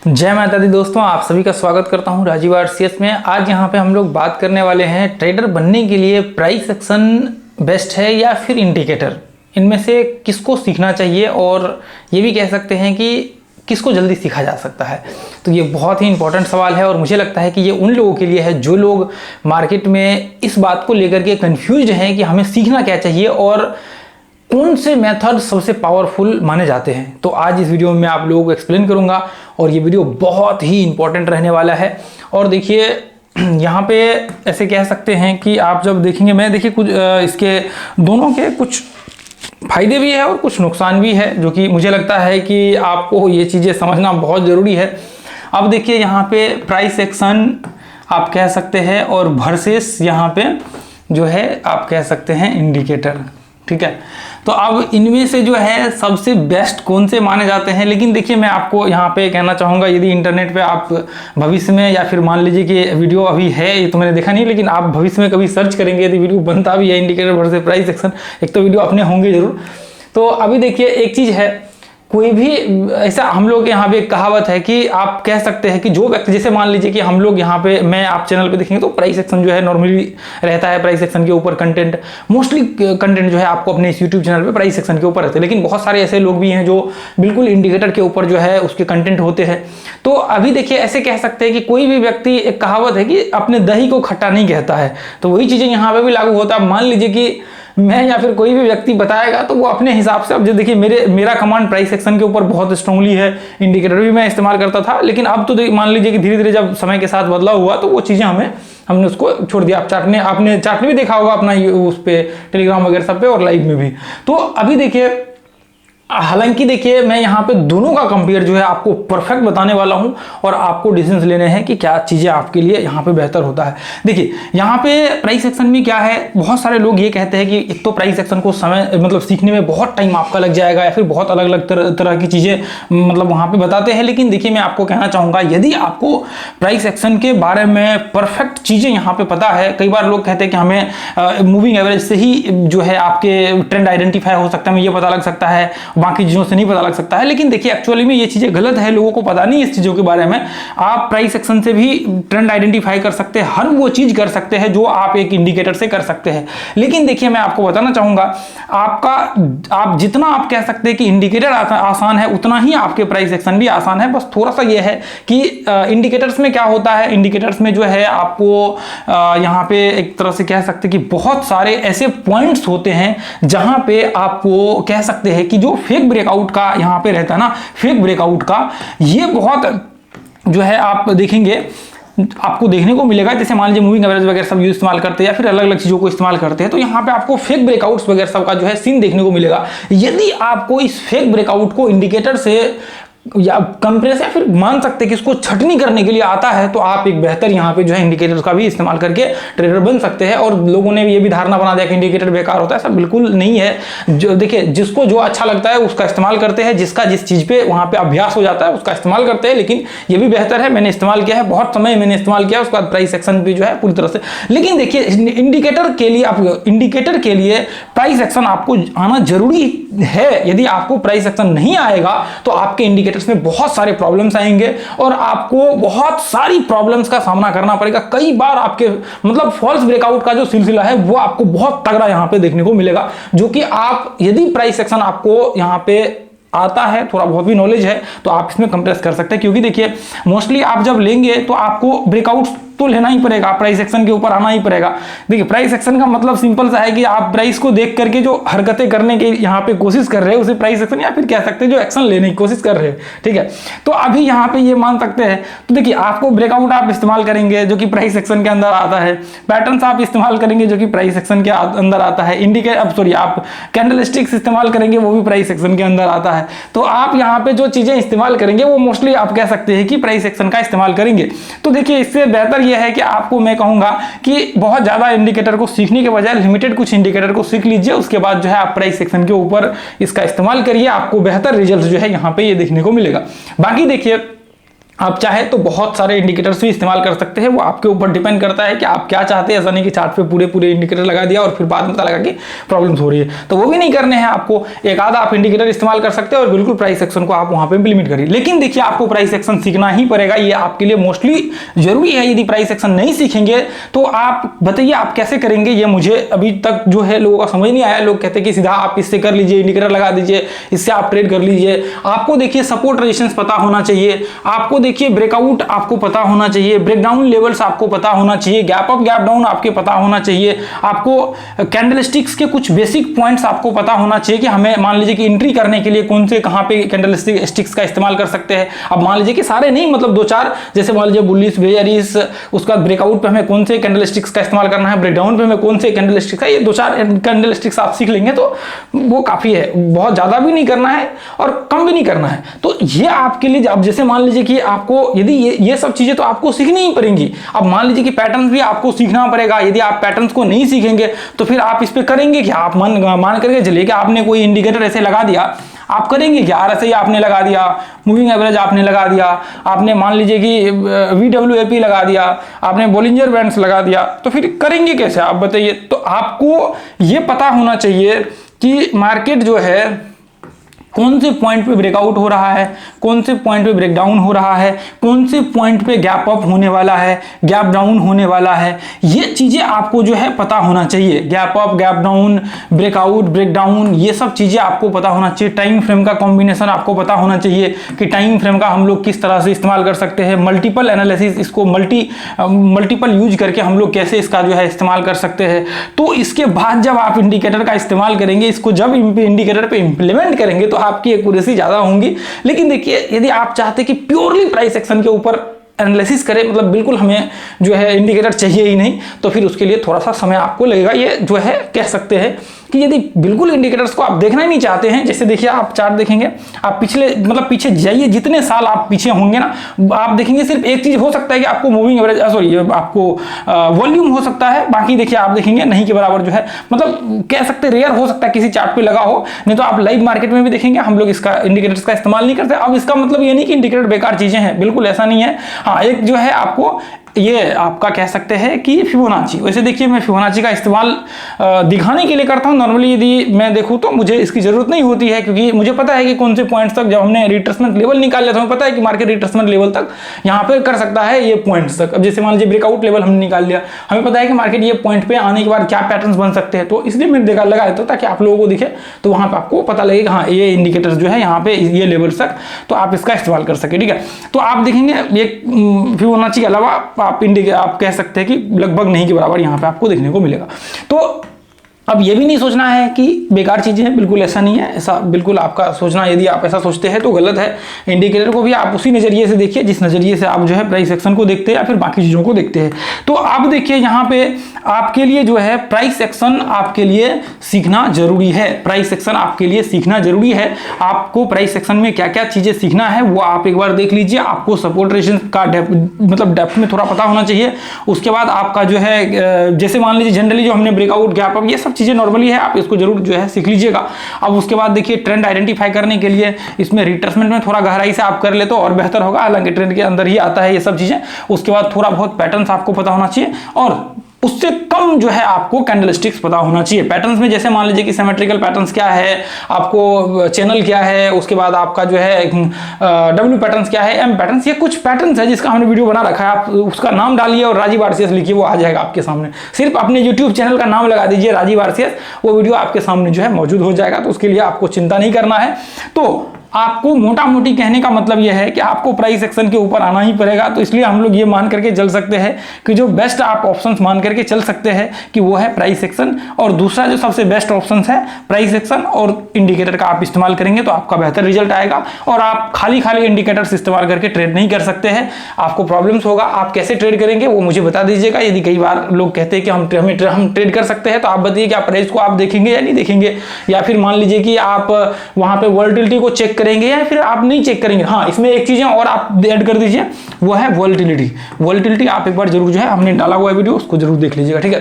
जय माता दी दोस्तों, आप सभी का स्वागत करता हूं राजीव आरसीएस में। आज यहां पे हम लोग बात करने वाले हैं ट्रेडर बनने के लिए प्राइस एक्शन बेस्ट है या फिर इंडिकेटर, इनमें से किसको सीखना चाहिए और ये भी कह सकते हैं कि किसको जल्दी सीखा जा सकता है। तो ये बहुत ही इंपॉर्टेंट सवाल है और मुझे लगता है कि ये उन लोगों के लिए है जो लोग मार्केट में इस बात को लेकर के कन्फ्यूज हैं कि हमें सीखना क्या चाहिए और कौन से मेथड सबसे पावरफुल माने जाते हैं। तो आज इस वीडियो में मैं आप लोगों को एक्सप्लेन करूंगा और ये वीडियो बहुत ही इंपॉर्टेंट रहने वाला है। और देखिए यहाँ पे ऐसे कह सकते हैं कि आप जब देखेंगे, मैं देखिए कुछ इसके दोनों के कुछ फायदे भी है और कुछ नुकसान भी है, जो कि मुझे लगता है कि आपको ये चीज़ें समझना बहुत ज़रूरी है। अब देखिए यहाँ पे प्राइस एक्शन आप कह सकते हैं और वर्सेस यहाँ पे जो है आप कह सकते हैं इंडिकेटर, ठीक है। तो अब इनमें से जो है सबसे बेस्ट कौन से माने जाते हैं, लेकिन देखिए मैं आपको यहाँ पे कहना चाहूँगा, यदि इंटरनेट पे आप भविष्य में या फिर मान लीजिए कि वीडियो अभी है, ये तो मैंने देखा नहीं, लेकिन आप भविष्य में कभी सर्च करेंगे यदि वीडियो बनता भी है इंडिकेटर वर्सेस प्राइस एक्शन, एक तो वीडियो अपने होंगे जरूर। तो अभी देखिए एक चीज़ है, कोई भी ऐसा हम लोग यहाँ पे एक कहावत है कि आप कह सकते हैं कि जो व्यक्ति, जैसे मान लीजिए कि हम लोग यहाँ पे, मैं आप चैनल पे देखेंगे तो प्राइस एक्शन जो है नॉर्मली रहता है, प्राइस एक्शन के ऊपर कंटेंट, मोस्टली कंटेंट जो है आपको अपने इस यूट्यूब चैनल पे प्राइस एक्शन के ऊपर रहते हैं। लेकिन बहुत सारे ऐसे लोग भी हैं जो बिल्कुल इंडिकेटर के ऊपर जो है उसके कंटेंट होते हैं। तो अभी देखिए ऐसे कह सकते हैं कि कोई भी व्यक्ति, एक कहावत है कि अपने दही को खट्टा नहीं कहता है, तो वही चीज़ें यहाँ पे भी लागू होता है। मान लीजिए कि मैं या फिर कोई भी व्यक्ति बताएगा तो वो अपने हिसाब से, अब जो देखिए मेरा कमांड प्राइस एक्शन के ऊपर बहुत स्ट्रांगली है, इंडिकेटर भी मैं इस्तेमाल करता था, लेकिन अब तो मान लीजिए कि धीरे धीरे जब समय के साथ बदलाव हुआ तो वो चीज़ें हमने उसको छोड़ दिया। आपने चार्ट भी देखा होगा अपना उस पर टेलीग्राम वगैरह सब पे और लाइव में भी। तो अभी देखिए, हालांकि देखिए मैं यहाँ पे दोनों का कंपेयर जो है आपको परफेक्ट बताने वाला हूँ और आपको डिसीजन लेने हैं कि क्या चीज़ें आपके लिए यहाँ पे बेहतर होता है। देखिए यहाँ पे प्राइस एक्शन में क्या है, बहुत सारे लोग ये कहते हैं कि एक तो प्राइस एक्शन को समय मतलब सीखने में बहुत टाइम आपका लग जाएगा या फिर बहुत अलग अलग तरह की चीज़ें मतलब वहाँ पे बताते हैं। लेकिन देखिए मैं आपको कहना चाहूँगा, यदि आपको प्राइस एक्शन के बारे में परफेक्ट चीज़ें यहाँ पे पता है, कई बार लोग कहते हैं कि हमें मूविंग एवरेज से ही जो है आपके ट्रेंड आइडेंटिफाई हो सकता है, हमें ये पता लग सकता है, बाकी चीजों से नहीं पता लग सकता है। लेकिन देखिए एक्चुअली में ये चीजें गलत है, लोगों को पता नहीं इस चीजों के बारे में। आप प्राइस एक्शन से भी ट्रेंड आइडेंटिफाई कर सकते हैं, हर वो चीज कर सकते हैं जो आप एक इंडिकेटर से कर सकते हैं। लेकिन देखिए मैं आपको बताना चाहूंगा, आप जितना आप कह सकते हैं कि इंडिकेटर आसान है, उतना ही आपके प्राइस एक्शन भी आसान है। बस थोड़ा सा ये है कि इंडिकेटर्स में क्या होता है, इंडिकेटर्स में जो है आपको यहाँ पे एक तरह से कह सकते हैं कि बहुत सारे ऐसे पॉइंट्स होते हैं जहां पे आपको कह सकते हैं कि जो फेक ब्रेकआउट का यहाँ पे रहता है ना, फेक ब्रेकआउट का ये बहुत जो है आप देखेंगे, आपको देखने को मिलेगा। जैसे मान लीजिए मूविंग एवरेज वगैरह सब इस्तेमाल करते हैं या फिर अलग अलग चीजों को इस्तेमाल करते हैं, तो यहाँ पे आपको फेक ब्रेकआउट्स वगैरह सब का जो है सीन देखने को मिलेगा। यदि आपको इस फेक ब्रेकआउट को इंडिकेटर से या कंप्रेस या फिर मान सकते हैं कि इसको छटनी करने के लिए आता है, तो आप एक बेहतर यहाँ पे जो है इंडिकेटर का भी इस्तेमाल करके ट्रेडर बन सकते हैं। और लोगों ने ये भी धारणा बना दिया कि इंडिकेटर बेकार होता है, ऐसा बिल्कुल नहीं है। जो देखिए जिसको जो अच्छा लगता है उसका इस्तेमाल करते हैं, जिसका जिस चीज़ पे वहाँ पे अभ्यास हो जाता है उसका इस्तेमाल करते हैं। लेकिन ये भी बेहतर है, मैंने इस्तेमाल किया है, बहुत समय मैंने इस्तेमाल किया, उसके बाद प्राइस एक्शन भी जो है पूरी तरह से। लेकिन देखिए इंडिकेटर के लिए प्राइस एक्शन आपको आना जरूरी है। यदि आपको प्राइस एक्शन नहीं आएगा तो आपके इंडिकेटर्स में बहुत सारे प्रॉब्लम्स आएंगे और आपको बहुत सारी प्रॉब्लम्स का सामना करना पड़ेगा। कई बार आपके मतलब फॉल्स ब्रेकआउट का जो सिलसिला है वो आपको बहुत तगड़ा यहां पे देखने को मिलेगा, जो कि आप यदि प्राइस एक्शन आपको यहां पे आता है, थोड़ा बहुत भी नॉलेज है, तो आप इसमें कंप्रेस कर सकते हैं। क्योंकि देखिए मोस्टली आप जब लेंगे तो आपको ब्रेकआउट तो लेना ही पड़ेगा, प्राइस एक्शन के ऊपर आना ही पड़ेगा। देखिए प्राइस एक्शन का मतलब सिंपल सा है कि आप प्राइस को देख करके जो हरकतें करने की यहाँ पे कोशिश कर रहे हैं उसे प्राइस एक्शन, या फिर कह सकते हैं जो एक्शन लेने की कोशिश कर रहे हैं, ठीक है। तो अभी यहाँ पे ये मान सकते हैं, तो देखिए आपको ब्रेकआउट आप इस्तेमाल करेंगे जो कि प्राइस एक्शन के अंदर आता है, पैटर्न्स आप इस्तेमाल करेंगे जो कि प्राइस एक्शन के अंदर आता है, आप कैंडल स्टिक्स इस्तेमाल करेंगे वो भी प्राइस एक्शन के अंदर आता है। तो आप यहाँ पे जो चीजें इस्तेमाल करेंगे वो मोस्टली आप कह सकते हैं कि प्राइस एक्शन का इस्तेमाल करेंगे। तो देखिए इससे बेहतर यह है कि आपको मैं कहूंगा कि बहुत ज्यादा इंडिकेटर को सीखने के बजाय लिमिटेड कुछ इंडिकेटर को सीख लीजिए, उसके बाद जो है आप प्राइस सेक्शन के ऊपर इसका इस्तेमाल करिए, आपको बेहतर रिजल्ट जो है यहाँ पे ये देखने को मिलेगा। बाकी देखिए आप चाहे तो बहुत सारे इंडिकेटर्स भी इस्तेमाल कर सकते हैं, वो आपके ऊपर डिपेंड करता है कि आप क्या चाहते हैं। ऐसा नहीं कि चार्ट पे पूरे इंडिकेटर लगा दिया और फिर बाद में पता लगा कि प्रॉब्लम्स हो रही है, तो वो भी नहीं करने हैं आपको। एक आधा आप इंडिकेटर इस्तेमाल कर सकते हैं और बिल्कुल प्राइस एक्शन को आप वहां पे इंप्लीमेंट करिए। लेकिन देखिए, आपको प्राइस एक्शन सीखना ही पड़ेगा, ये आपके लिए मोस्टली जरूरी है। यदि प्राइस एक्शन नहीं सीखेंगे तो आप बताइए आप कैसे करेंगे, ये मुझे अभी तक जो है लोगों का समझ नहीं आया। लोग कहते हैं कि सीधा आप इससे कर लीजिए, इंडिकेटर लगा दीजिए, इससे आप ट्रेड कर लीजिए। आपको देखिए सपोर्ट रेजिस्टेंस पता होना चाहिए, आपको देखिए ब्रेकआउट आपको पता होना चाहिए, ब्रेकडाउन लेवल्स आपको पता होना चाहिए, गैप अप गैप डाउन आपके पता होना चाहिए, आपको कैंडलस्टिक्स के कुछ बेसिक पॉइंट्स आपको पता होना चाहिए कि हमें मान लीजिए कि एंट्री करने के लिए कौन से कहां पे कैंडलस्टिक्स का इस्तेमाल कर सकते हैं। अब मान लीजिए कि सारे नहीं, मतलब दो चार, जैसे मान लीजिए बुलिश बेयरिश, उसका ब्रेकआउट पे हमें कौन से कैंडलस्टिक्स का इस्तेमाल करना है, ब्रेकडाउन पे हमें कौन से कैंडलस्टिक्स का, ये दो चार कैंडलस्टिक्स आप सीख लेंगे तो वो काफी है। बहुत ज्यादा भी नहीं करना है और कम भी नहीं करना है। तो ये आपके लिए, अब जैसे मान लीजिए कि आपको यदि ये सब चीजें तो आपको सीखनी ही पड़ेंगी। अब मान लीजिए कि पैटर्न्स भी आपको सीखना पड़ेगा। यदि आप पैटर्न्स को नहीं सीखेंगे तो फिर आप इस पे करेंगे क्या? आप मान करके चलिए कि आपने कोई इंडिकेटर ऐसे लगा दिया, आप करेंगे क्या? RSI आपने लगा दिया, मूविंग एवरेज आपने लगा दिया, आपने मान लीजिए कि VWAP लगा दिया, आपने बोलिंजर बैंड्स लगा दिया, तो फिर करेंगे कैसे आप बताइए? तो आपको ये पता होना चाहिए कि मार्केट जो है कौन से पॉइंट पे ब्रेकआउट हो रहा है, कौन से पॉइंट पे ब्रेकडाउन हो रहा है, कौन से पॉइंट पे गैप अप होने वाला है, गैप डाउन होने वाला है। ये चीजें आपको जो है पता होना चाहिए। Gap up, gap down, breakout, breakdown, ये सब चीजें आपको पता होना चाहिए। टाइम फ्रेम का कॉम्बिनेशन आपको पता होना चाहिए कि टाइम फ्रेम का हम लोग किस तरह से इस्तेमाल कर सकते हैं। मल्टीपल एनालिसिस, इसको मल्टीपल यूज करके हम लोग कैसे इसका जो है इस्तेमाल कर सकते हैं। तो इसके बाद जब आप इंडिकेटर का इस्तेमाल करेंगे, इसको जब इंडिकेटर पे इंप्लीमेंट करेंगे तो आपकी एक्यूरेसी ज्यादा होंगी। लेकिन देखिए, यदि आप चाहते कि प्योरली प्राइस एक्शन के ऊपर एनालिसिस करें, मतलब बिल्कुल हमें जो है इंडिकेटर चाहिए ही नहीं, तो फिर उसके लिए थोड़ा सा समय आपको लगेगा। ये जो है कह सकते हैं कि यदि बिल्कुल इंडिकेटर्स को आप देखना ही नहीं चाहते हैं, जैसे देखिए आप चार्ट देखेंगे, आप पीछे जाइए, जितने साल आप पीछे होंगे ना, आप देखेंगे सिर्फ एक चीज हो सकता है कि आपको मूविंग एवरेज, सॉरी, आपको वॉल्यूम हो सकता है, बाकी देखिए आप देखेंगे नहीं के बराबर जो है, मतलब कह सकते रेयर हो सकता है किसी चार्ट पे लगा हो, नहीं तो आप लाइव मार्केट में भी देखेंगे हम लोग इसका इंडिकेटर्स का इस्तेमाल नहीं करते। अब इसका मतलब ये नहीं कि इंडिकेटर बेकार चीजें हैं, बिल्कुल ऐसा नहीं है। हाँ, एक जो है आपको ये आपका कह सकते हैं कि फिबोनाची, वैसे देखिए मैं फिबोनाची का इस्तेमाल दिखाने के लिए करता हूं। नॉर्मली यदि मैं देखूं तो मुझे इसकी जरूरत नहीं होती है, क्योंकि मुझे पता है कि कौन से पॉइंट्स तक जब हमने रिट्रेसमेंट लेवल निकाल लिया था, हमें पता है कि मार्केट रिट्रेसमेंट लेवल तक यहाँ पे कर सकता है ये पॉइंट्स तक। अब जैसे मान लीजिए ब्रेकआउट लेवल हमने निकाल लिया, हमें पता है कि मार्केट ये पॉइंट पे आने के बाद क्या पैटर्न्स बन सकते हैं, तो इसलिए मैंने लगा देता ताकि आप लोगों को दिखे, तो वहां पर आपको पता लगे कि हाँ ये इंडिकेटर्स जो है यहाँ पे ये लेवल तक, तो आप इसका इस्तेमाल कर सके। ठीक है, तो आप देखेंगे ये फिबोनाची के अलावा आप कह सकते हैं कि लगभग नहीं के बराबर यहां पे आपको देखने को मिलेगा। तो अब ये भी नहीं सोचना है कि बेकार चीजें हैं, बिल्कुल ऐसा नहीं है। ऐसा बिल्कुल आपका सोचना, यदि आप ऐसा सोचते हैं तो गलत है। इंडिकेटर को भी आप उसी नजरिए से देखिए जिस नजरिए से आप जो है प्राइस एक्शन को देखते हैं या फिर बाकी चीजों को देखते हैं। तो आप देखिए यहाँ पे आपके लिए जो है प्राइस एक्शन आपके लिए सीखना जरूरी है। प्राइस एक्शन आपके लिए सीखना जरूरी है। आपको प्राइस एक्शन में क्या क्या चीजें सीखना है वो आप एक बार देख लीजिए। आपको सपोर्ट रेजिस्टेंस का डेप्थ में थोड़ा पता होना चाहिए। उसके बाद आपका जो है, जैसे मान लीजिए जनरली जो हमने ब्रेकआउट, गैप अप, ये सब चीजें नॉर्मली है, आप इसको जरूर जो है सीख लीजिएगा। अब उसके बाद देखिए ट्रेंड आइडेंटिफाई करने के लिए इसमें रिट्रेसमेंट में थोड़ा गहराई से आप कर ले तो और बेहतर होगा, हालांकि ट्रेंड के अंदर ही आता है ये सब चीजें। उसके बाद थोड़ा बहुत पैटर्न्स आपको पता होना चाहिए और उससे कम जो है आपको कैंडलस्टिक्स पता होना चाहिए। पैटर्न्स में जैसे मान लीजिए कि सिमेट्रिकल पैटर्न्स क्या है, आपको चैनल क्या है, उसके बाद आपका जो है डब्ल्यू पैटर्न्स क्या है, एम पैटर्न्स, ये कुछ पैटर्न्स है जिसका हमने वीडियो बना रखा है। आप उसका नाम डालिए और राजीव आरसीएस लिखिए, वो आ जाएगा आपके सामने। सिर्फ अपने यूट्यूब चैनल का नाम लगा दीजिए राजीव आरसीएस, वो वीडियो आपके सामने जो है मौजूद हो जाएगा। तो उसके लिए आपको चिंता नहीं करना है। तो आपको मोटा मोटी कहने का मतलब यह है कि आपको प्राइस एक्शन के ऊपर आना ही पड़ेगा। तो इसलिए हम लोग ये मान करके चल सकते हैं कि जो बेस्ट आप ऑप्शंस मान करके चल सकते हैं कि वो है प्राइस एक्शन, और दूसरा जो सबसे बेस्ट ऑप्शन है प्राइस एक्शन और इंडिकेटर का आप इस्तेमाल करेंगे तो आपका बेहतर रिजल्ट आएगा। और आप खाली इंडिकेटर्स इस्तेमाल करके ट्रेड नहीं कर सकते हैं, आपको प्रॉब्लम्स होगा। आप कैसे ट्रेड करेंगे वो मुझे बता दीजिएगा। यदि कई बार लोग कहते हैं कि हम ट्रेड कर सकते हैं, तो आप बताइए कि आप प्राइस को आप देखेंगे या नहीं देखेंगे, या फिर मान लीजिए कि आप वहां पे वोलेटिलिटी को चेक करेंगे या फिर आप नहीं चेक करेंगे। हाँ, इसमें एक चीज और आप ऐड कर दीजिए, वो है वोलेटिलिटी। वोलेटिलिटी आप एक बार जरूर जो है हमने डाला हुआ वीडियो उसको जरूर देख लीजिएगा। ठीक है,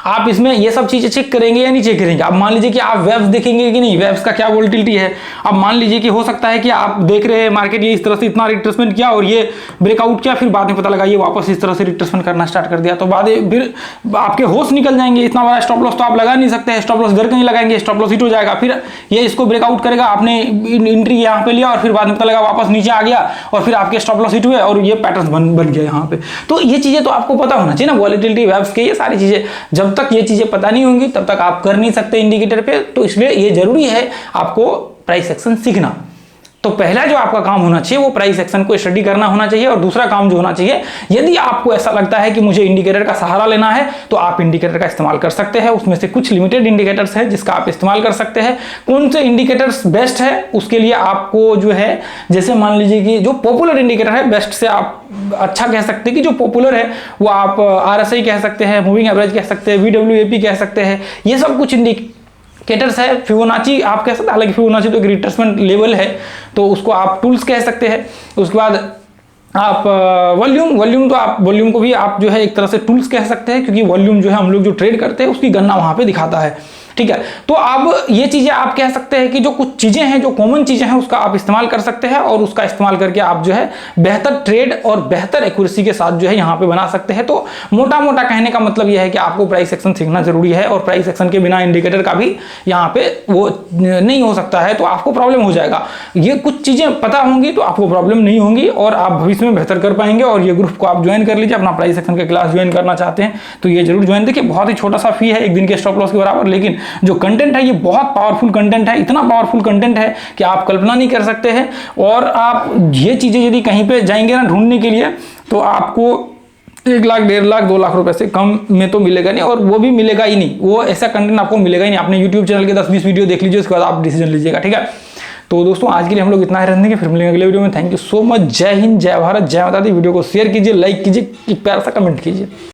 आप इसमें ये सब चीजें चेक करेंगे या नहीं चेक करेंगे। आप मान लीजिए कि आप वेब्स देखेंगे कि नहीं, वेब्स का क्या वोलेटिलिटी है। अब मान लीजिए कि हो सकता है कि आप देख रहे हैं मार्केट ये इस तरह से इतना रिट्रेसमेंट किया और ये ब्रेकआउट किया, फिर बाद में पता लगा ये वापस इस तरह से रिट्रेसमेंट करना स्टार्ट कर दिया, तो बाद में फिर आपके होश निकल जाएंगे। इतना बड़ा स्टॉप लॉस तो आप लगा नहीं सकते हैं, स्टॉप लॉस इधर कहीं लगाएंगे, स्टॉप लॉस हिट हो जाएगा, फिर ये इसको ब्रेकआउट करेगा, आपने एंट्री यहाँ पे लिया और फिर बाद में पता लगा वापस नीचे आ गया और फिर आपके स्टॉप लॉस हिट हुए और ये पैटर्न बन गया यहाँ पे। तो ये चीजें तो आपको पता होना चाहिए ना, वॉलेटिलिटी, वेब्स के, ये सारी चीजें। जब तक ये चीजें पता नहीं होंगी तब तक आप कर नहीं सकते इंडिकेटर पे। तो इसलिए ये जरूरी है आपको प्राइस एक्शन सीखना। तो पहला जो आपका काम होना चाहिए वो प्राइस एक्शन को स्टडी करना होना चाहिए। और दूसरा काम जो होना चाहिए, यदि आपको ऐसा लगता है कि मुझे इंडिकेटर का सहारा लेना है तो आप इंडिकेटर का इस्तेमाल कर सकते हैं। उसमें से कुछ लिमिटेड इंडिकेटर्स हैं जिसका आप इस्तेमाल कर सकते हैं। कौन से इंडिकेटर्स बेस्ट है उसके लिए आपको जो है, जैसे मान लीजिए कि जो पॉपुलर इंडिकेटर है, बेस्ट से आप अच्छा कह सकते हैं कि जो पॉपुलर है वो आप RSI कह सकते हैं, मूविंग एवरेज कह सकते हैं, VWAP कह सकते हैं। ये सब कुछ इंडिकेटर्स है। फिबोनाची आप कह सकते हैं, हालांकि फिबोनाची तो एक रिट्रेसमेंट लेवल है तो उसको आप टूल्स कह सकते हैं। उसके बाद आप वॉल्यूम तो आप वॉल्यूम को भी आप जो है एक तरह से टूल्स कह सकते हैं, क्योंकि वॉल्यूम जो है हम लोग जो ट्रेड करते हैं उसकी गणना वहां पे दिखाता है। ठीक है, तो अब ये चीजें आप कह सकते हैं कि जो कुछ चीजें हैं, जो कॉमन चीजें हैं, उसका आप इस्तेमाल कर सकते हैं और उसका इस्तेमाल करके आप जो है बेहतर ट्रेड और बेहतर एक्यूरेसी के साथ जो है यहाँ पे बना सकते हैं। तो मोटा मोटा कहने का मतलब यह है कि आपको प्राइस एक्शन सीखना जरूरी है और प्राइस एक्शन के बिना इंडिकेटर का भी यहाँ पे वो नहीं हो सकता है, तो आपको प्रॉब्लम हो जाएगा। ये कुछ चीजें पता होंगी तो आपको प्रॉब्लम नहीं होंगी और आप भविष्य में बेहतर कर पाएंगे। और ये ग्रुप को आप ज्वाइन कर लीजिए, अपना प्राइस एक्शन का क्लास ज्वाइन करना चाहते हैं तो ये जरूर ज्वाइन। देखिए बहुत ही छोटा सा फी है, एक दिन के स्टॉप लॉस के बराबर, लेकिन जो कंटेंट है ये बहुत पावरफुल कंटेंट है। इतना पावरफुल कंटेंट है कि आप कल्पना नहीं कर सकते हैं। और आप ये चीजें यदि कहीं पे जाएंगे ना ढूंढने के लिए तो आपको 1 लाख, 1.5 लाख, 2 लाख रुपए से कम में तो मिलेगा नहीं, और वो भी मिलेगा ही नहीं। वो ऐसा कंटेंट आपको मिलेगा ही नहीं। आपने यूट्यूब चैनल के 10-20 वीडियो देख लीजिए, उसके बाद आप डिसीजन लीजिएगा। ठीक है, तो दोस्तों आज के लिए हम लोग इतना ही रहेंगे, फिर मिलेंगे अगले वीडियो में। Thank you so much. जय हिंद, जय भारत, जय माता दी। वीडियो को शेयर कीजिए, लाइक कीजिए, एक प्यारा सा कमेंट कीजिए।